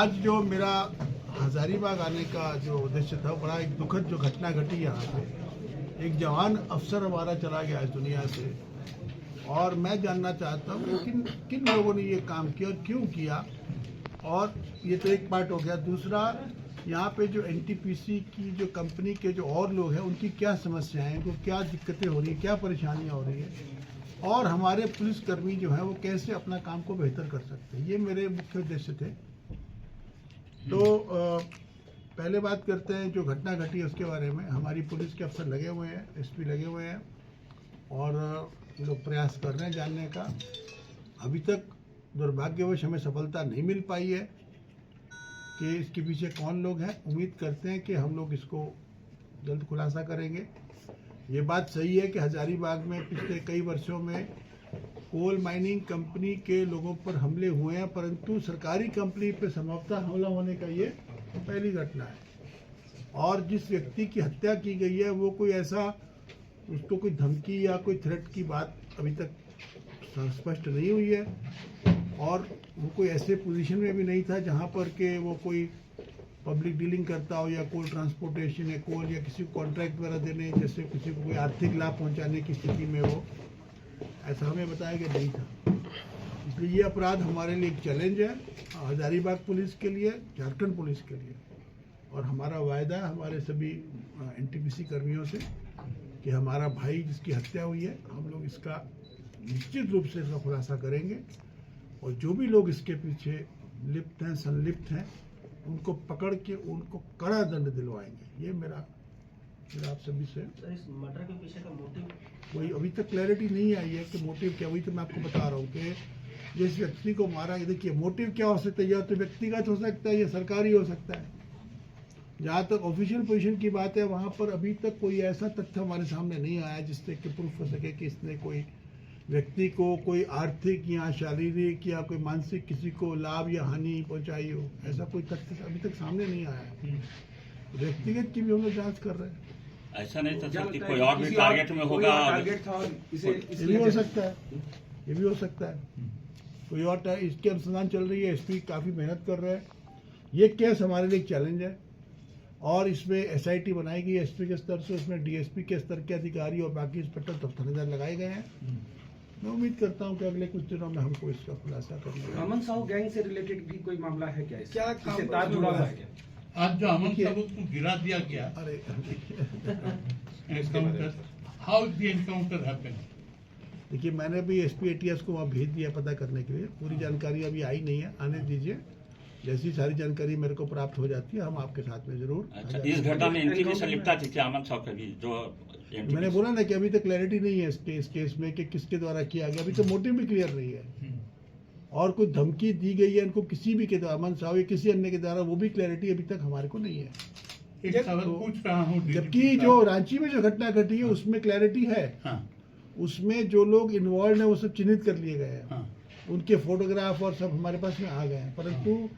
आज जो मेरा हजारीबाग आने का जो उद्देश्य था, बड़ा एक दुखद जो घटना घटी यहाँ पे। एक जवान अफसर हमारा चला गया इस दुनिया से, और मैं जानना चाहता हूँ कि किन लोगों ने ये काम किया और क्यों किया। और ये तो एक पार्ट हो गया। दूसरा, यहाँ पे जो एनटीपीसी की जो कंपनी के जो और लोग हैं, उनकी क्या समस्याएं हैं, उनको क्या दिक्कतें हो रही हैं, क्या परेशानियाँ हो रही हैं, और हमारे पुलिसकर्मी जो हैं वो कैसे अपना काम को बेहतर कर सकते हैं। ये मेरे मुख्य उद्देश्य थे। तो पहले बात करते हैं जो घटना घटी है उसके बारे में। हमारी पुलिस के अफसर लगे हुए हैं, एसपी लगे हुए हैं, और ये लोग प्रयास कर रहे हैं जानने का। अभी तक दुर्भाग्यवश हमें सफलता नहीं मिल पाई है कि इसके पीछे कौन लोग हैं। उम्मीद करते हैं कि हम लोग इसको जल्द खुलासा करेंगे। ये बात सही है कि हजारीबाग में पिछले कई वर्षों में कोल माइनिंग कंपनी के लोगों पर हमले हुए हैं, परंतु सरकारी कंपनी पर संभवतः हमला होने का ये पहली घटना है। और जिस व्यक्ति की हत्या की गई है वो कोई ऐसा, उसको कोई धमकी या कोई थ्रेट की बात अभी तक स्पष्ट नहीं हुई है, और वो कोई ऐसे पोजीशन में भी नहीं था जहां पर के वो कोई पब्लिक डीलिंग करता हो, या कोल ट्रांसपोर्टेशन या कोल या किसी को कॉन्ट्रैक्ट वगैरह देने, जैसे किसी को कोई आर्थिक लाभ पहुंचाने की स्थिति में वो, ऐसा हमें बताया गया नहीं था। इसलिए ये अपराध हमारे लिए एक चैलेंज है, हजारीबाग पुलिस के लिए, झारखंड पुलिस के लिए। और हमारा वायदा है हमारे सभी एनटीपीसी कर्मियों से कि हमारा भाई जिसकी हत्या हुई है, हम लोग इसका निश्चित रूप से इसका खुलासा करेंगे, और जो भी लोग इसके पीछे लिप्त हैं, संलिप्त हैं, उनको पकड़ के उनको कड़ा दंड दिलवाएंगे। ये मेरा आप सभी से। इस मर्डर के पीछे का मोटिव वही अभी तक क्लैरिटी नहीं आई है कि मोटिव क्या। वही तो मैं आपको बता रहा हूँ कि जिस व्यक्ति को मारा, देखिए मोटिव क्या हो सकता है, या तो व्यक्तिगत हो सकता है या सरकारी हो सकता है। जहाँ तक ऑफिशियल पोजीशन की बात है, वहाँ पर अभी तक कोई ऐसा तथ्य हमारे सामने नहीं आया जिससे कि प्रूफ हो सके कि इसने कोई व्यक्ति को कोई आर्थिक या शारीरिक या कोई मानसिक किसी को लाभ या हानि पहुंचाई हो। ऐसा कोई तथ्य अभी तक सामने नहीं आया है। व्यक्तिगत की भी हम लोग जांच कर रहे हैं। ऐसा नहीं था कि कोई और भी टारगेट में होगा, टारगेट था, और ये भी हो सकता है, ये भी हो सकता है कोई और। इसकी अनुसंधान चल रही है, एसपी काफ़ी मेहनत कर रहे हैं। ये केस हमारे लिए एक चैलेंज है, और इसमें एसआईटी बनाई गई एसपी के स्तर से, उसमें डीएसपी के स्तर के अधिकारी और बाकी इंस्पेक्टर थानेदार लगाए गए हैं। मैं उम्मीद करता हूं कि अगले कुछ दिनों में हमको इसका खुलासा करना। अमन साहू गैंग से रिलेटेड भी कोई मामला है क्या? क्या इससे तार जुड़ा हुआ है क्या? आज जो अमन साहू को गिरा दिया गया, अरे encounter, how the encounter happened? देखिए, मैंने भी एसपी एटीएस को वहाँ भेज दिया पता करने के लिए। पूरी जानकारी अभी आई नहीं है, आने दीजिए। जैसी सारी जानकारी मेरे को प्राप्त हो जाती है हम आपके साथ में जरूर। अच्छा, इस घटना में इनकी भी संलिप्तता थी क्या अमन साहब का भी? जो मैंने बोला ना कि अभी तक क्लैरिटी नहीं है इस केस में कि किसके द्वारा किया गया। अभी तो मोटिव भी क्लियर नहीं है, और कोई धमकी दी गई है इनको किसी भी के द्वारा, अमन साहब या किसी अन्य के द्वारा, वो भी क्लैरिटी अभी तक हमारे को नहीं है। एक सवाल पूछ रहा हूँ, जबकि जो रांची में जो घटना घटी है उसमें क्लैरिटी है। उसमें जो लोग इन्वॉल्व हैं वो सब चिन्हित कर लिए गए हैं। उनके फोटोग्राफ और सब हमारे पास में आ गए हैं, परंतु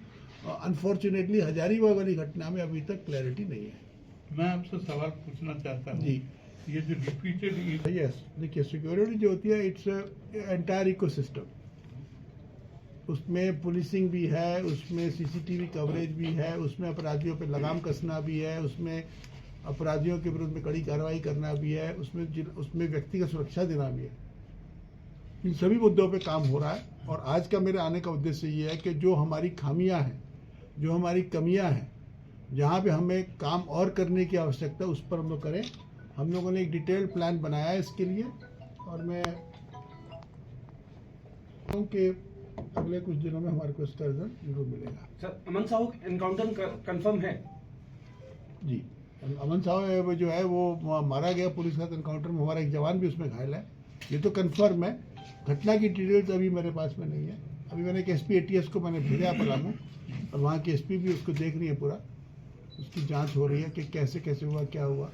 अनफॉर्चुनेटली हजारीबाग वाली घटना में अभी तक क्लैरिटी नहीं है। मैं आपसे सवाल पूछना चाहता हूँ जी, ये जो रिपीटेड यस, देखिए सिक्योरिटी जो होती है, इट्स एंटायर इकोसिस्टम। उसमें पुलिसिंग भी है, उसमें सीसीटीवी कवरेज भी है, उसमें अपराधियों पर लगाम कसना भी है, उसमें अपराधियों के विरुद्ध में कड़ी कार्रवाई करना भी है, उसमें व्यक्तिगत सुरक्षा देना भी है। इन सभी मुद्दों पे काम हो रहा है, और आज का मेरे आने का उद्देश्य ये है कि जो हमारी खामियां हैं, जो हमारी कमियां हैं, जहाँ पे हमें काम और करने की आवश्यकता है, उस पर हम लोग करें। हम लोगों ने एक डिटेल्ड प्लान बनाया है इसके लिए, और मैं कि अगले कुछ दिनों में हमारे को इसका रिजल्ट जरूर मिलेगा। सर, अमन साहू एनकाउंटर कंफर्म है? जी, अमन साहू जो है वो मारा गया पुलिस का एनकाउंटर में। हमारा एक जवान भी उसमें घायल है, ये तो कंफर्म है। घटना की डिटेल्स अभी मेरे पास में नहीं है। अभी मैंने एक एसपी एटीएस को मैंने भेजा पलामू, और वहाँ की एसपी भी उसको देख रही है, पूरा उसकी जांच हो रही है कि कैसे कैसे हुआ, क्या हुआ।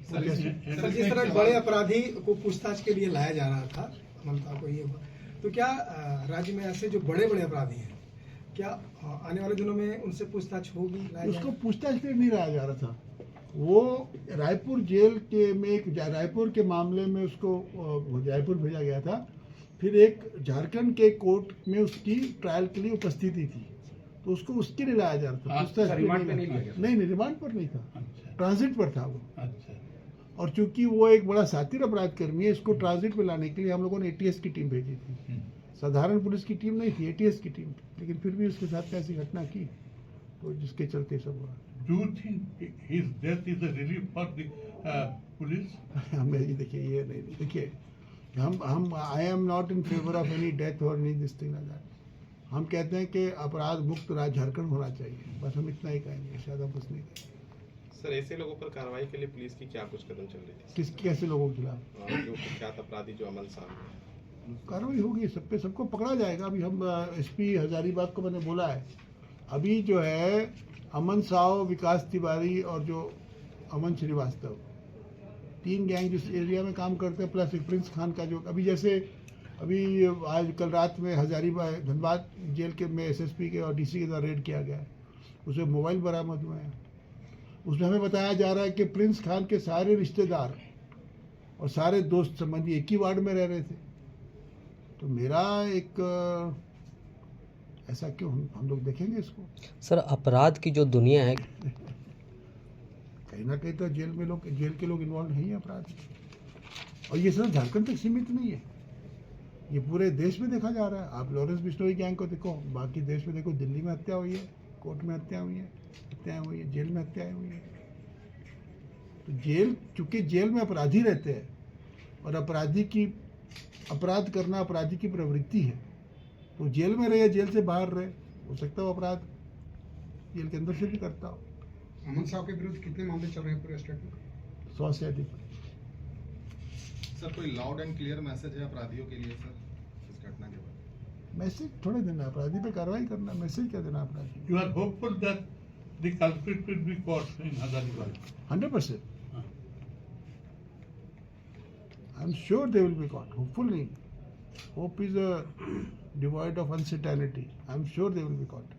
सर, जिस तरह बड़े अपराधी को पूछताछ के लिए लाया जा रहा था, अमन साहब को ये हुआ, तो क्या राज्य में ऐसे जो बड़े बड़े अपराधी हैं, क्या आने वाले दिनों में उनसे पूछताछ होगी? उसको पूछताछ के लिए नहीं लाया जा रहा था। वो रायपुर जेल के में एक रायपुर के मामले में उसको रायपुर भेजा गया था। फिर एक झारखंड के कोर्ट में उसकी ट्रायल के लिए उपस्थिति थी, तो उसको उसके लिए लाया जा रहा था, हाँ, पूछताछ के लिए रिमांड पे नहीं लिया नहीं गया। नहीं, रिमांड पर नहीं था, अच्छा ट्रांजिट पर था वो। अच्छा और चूंकि वो एक बड़ा सातिर अपराध कर्मी है, इसको ट्रांजिट में लाने के लिए हम लोगों ने एटीएस की टीम भेजी थी। साधारण पुलिस की टीम नहीं थी, एटीएस की टीम थी, लेकिन फिर भी उसके साथ ऐसी घटना की तो जिसके चलते सब हुआ। Do you think his death is a relief for the police? हमें ये देखिए, ये नहीं देखिए, हम I am not in favour of any death or any this thing like that. हम कहते हैं कि अपराध मुक्त राज्य झारखंड होना चाहिए, बस हम इतना ही कहेंगे, शायद हम कुछ नहीं कहेंगे। सर, ऐसे लोगों पर कार्रवाई के लिए पुलिस की क्या कुछ कदम चल रही थी? किस कैसे लोगों के खिलाफ जो कुख्यात अपराधी जो अमन साहब हैं। कार्रवाई होगी, सब पे सबको पकड़ा जाएगा। अभी हम एसपी हजारीबाग को मैंने बोला है, अभी जो है अमन साव, विकास तिवारी और जो अमन श्रीवास्तव, 3 गैंग जिस एरिया में काम करते हैं, प्लस एक प्रिंस खान का जो अभी जैसे अभी आज कल रात में हजारीबाग धनबाद जेल के में एसएसपी के और डीसी के द्वारा रेड किया गया है, उसमें मोबाइल बरामद हुए हैं। उसमें हमें बताया जा रहा है कि प्रिंस खान के सारे रिश्तेदार और सारे दोस्त संबंधी एक ही वार्ड में रह रहे थे। तो मेरा एक ऐसा क्यों, हम लोग देखेंगे इसको। सर, अपराध की जो दुनिया है, कहीं ना कहीं तो जेल के लोग इन्वॉल्व नहीं है अपराध में। और ये सिर्फ झारखंड तक सीमित नहीं है, ये पूरे देश में देखा जा रहा है। आप लॉरेंस बिश्नोई गैंग को देखो, बाकी देश में देखो, दिल्ली में हत्या हुई है, कोर्ट में हत्या हुई है, जेल में हत्याएं हुई है। तो जेल, चूंकि जेल में अपराधी रहते हैं और अपराध करना अपराधी की प्रवृत्ति है, तो जेल में रहे, जेल से बाहर रहे, हो सकता है वो अपराध जेल के अंदर से भी करता हो। अमन साहब के विरुद्ध कितने मामले चल रहे हैं पूरे स्टेट में? 100 से अधिक। सर, कोई लाउड एंड क्लियर मैसेज है अपराधियों के लिए सर इस घटना के बाद? मैसेज थोड़े देना अपराधी पे, कार्रवाई करना, मैसेज क्या देना अपराधी। You are hopeful that the culprit will be caught in Hazaribagh? 100%. I'm sure they will be caught. Hopefully, hope is devoid of uncertainty. I'm sure they will be caught.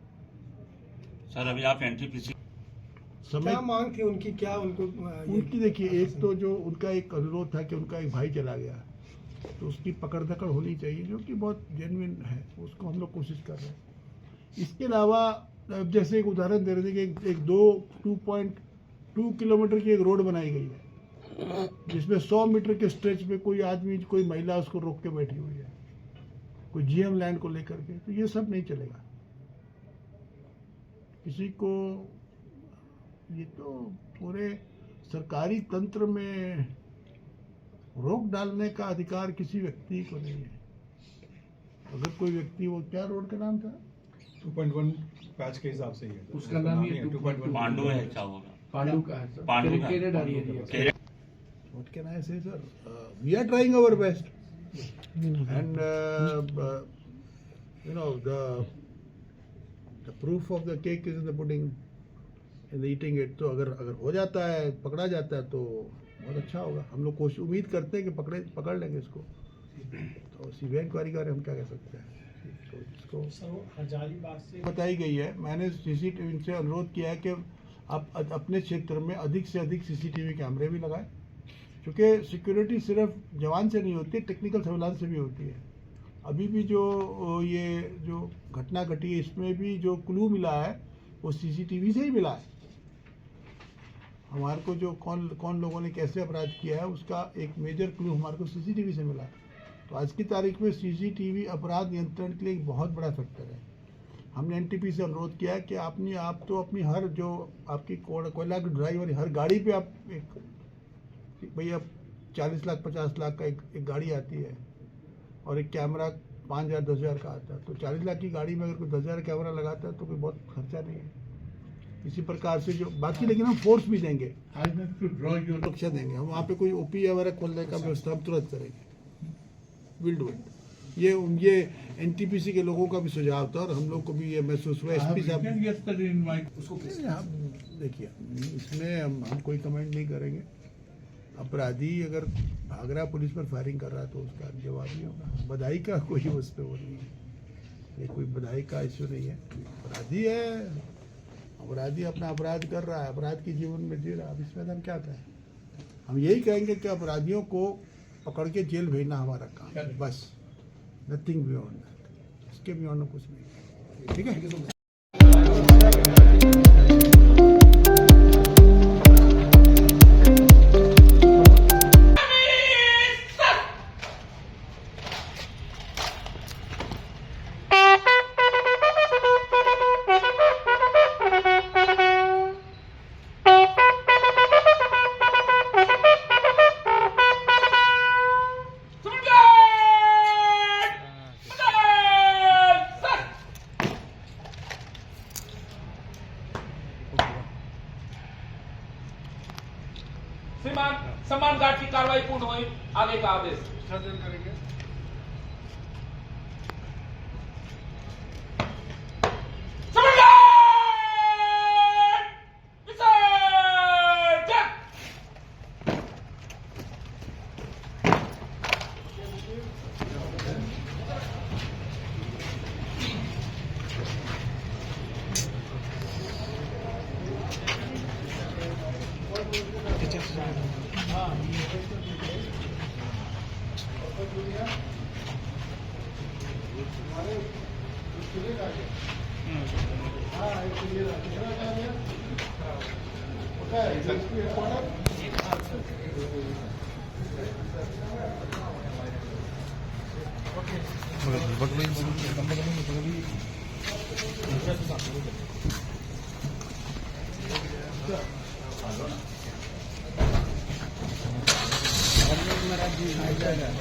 Sir अभी आप NTPC समय क्या मांग थी उनकी, क्या उनको उनकी देखिए, एक तो जो उनका एक अनुरोध था कि उनका एक भाई चला गया, तो उसकी पकड़ धकड़ होनी चाहिए, जो कि बहुत जेन्युइन है, उसको हम लोग कोशिश कर रहे हैं। इसके अलावा अब जैसे एक उदाहरण दे रहे थे कि एक 2.2 किलोमीटर की एक रोड बनाई गई है, जिसमें 100 मीटर के स्ट्रेच में कोई आदमी, कोई महिला उसको रोक के बैठी हुई है, कोई जीएम लैंड को लेकर के। तो ये सब नहीं चलेगा। किसी को, ये तो पूरे सरकारी तंत्र में रोक डालने का अधिकार किसी व्यक्ति को नहीं है। अगर कोई व्यक्ति, वो क्या रोड का नाम था, 2.1 पैच के हिसाब से ही है उसका नाम ही है 2.1 पांडु है, क्या होगा पांडू का है सर, पांडु का। Irrigated area। what can I say, sir? We are trying our best, and you know, the proof of the cake is in the pudding, in the eating it. तो अगर हो जाता है, पकड़ा जाता है, तो बहुत अच्छा होगा। हम लोग कोशिश, उम्मीद करते हैं कि पकड़ लेंगे इसको। तो सीबीआई इंक्वायरी का हम क्या कह सकते हैं। तो इसको हजारीबाग से बताई गई है, मैंने सीसीटीवी से अनुरोध किया है कि आप अपने क्षेत्र में अधिक से अधिक सीसीटीवी कैमरे भी लगाएं, क्योंकि सिक्योरिटी सिर्फ जवान से नहीं होती, टेक्निकल सर्विलांस से भी होती है। अभी भी जो घटना घटी है, इसमें भी जो क्लू मिला है वो सीसीटीवी से ही मिला है। हमारे को जो कौन लोगों ने कैसे अपराध किया है, उसका एक मेजर क्लू हमारे को सीसीटीवी से मिला है। तो आज की तारीख में सीसीटीवी अपराध नियंत्रण के लिए एक बहुत बड़ा फैक्टर है। हमने एनटीपी से अनुरोध किया कि आप तो अपनी हर जो आपकी कोयला की ड्राइवर, हर गाड़ी पे आप एक भैया 40 लाख 50 लाख का एक गाड़ी आती है और एक कैमरा 5,000 10,000 का आता है। तो 40 लाख की गाड़ी में अगर कोई 10,000 कैमरा लगाता है तो कोई बहुत खर्चा नहीं है। इसी प्रकार से जो बाकी, लेकिन हम फोर्स भी देंगे, I have to draw your सुरक्षा देंगे। हम वहाँ पे कोई ओपी वगैरह खोलने का व्यवस्था हम तुरंत करेंगे, विल डू इट। ये एनटीपीसी के लोगों का भी सुझाव था और हम लोग को भी ये महसूस हुआ। I have एसपी साहब, written yesterday in my देखिए, इसमें हम कोई कमेंट नहीं करेंगे। अपराधी अगर भाग रहा, पुलिस पर फायरिंग कर रहा है, तो उसका जवाब ही होगा। बधाई का कोई उस पर वो नहीं है, ये कोई बधाई का इश्यू नहीं है। अपराधी है, अपराधी अपना अपराध कर रहा है, अपराध की जीवन में जी रहा है। अब इसमें हम क्या कहें? हम यही कहेंगे कि अपराधियों को पकड़ के जेल भेजना हमारा काम है, बस, नथिंग बियॉन्ड दैट। इसके बियॉन्ड कुछ नहीं, ठीक है। श्रीमान सम्मान गार्ड की कार्रवाई पूर्ण हुई, आगे का आदेश। विसर्जन करेंगे। सम्मान गार्ड विसर्जन।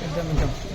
एकदम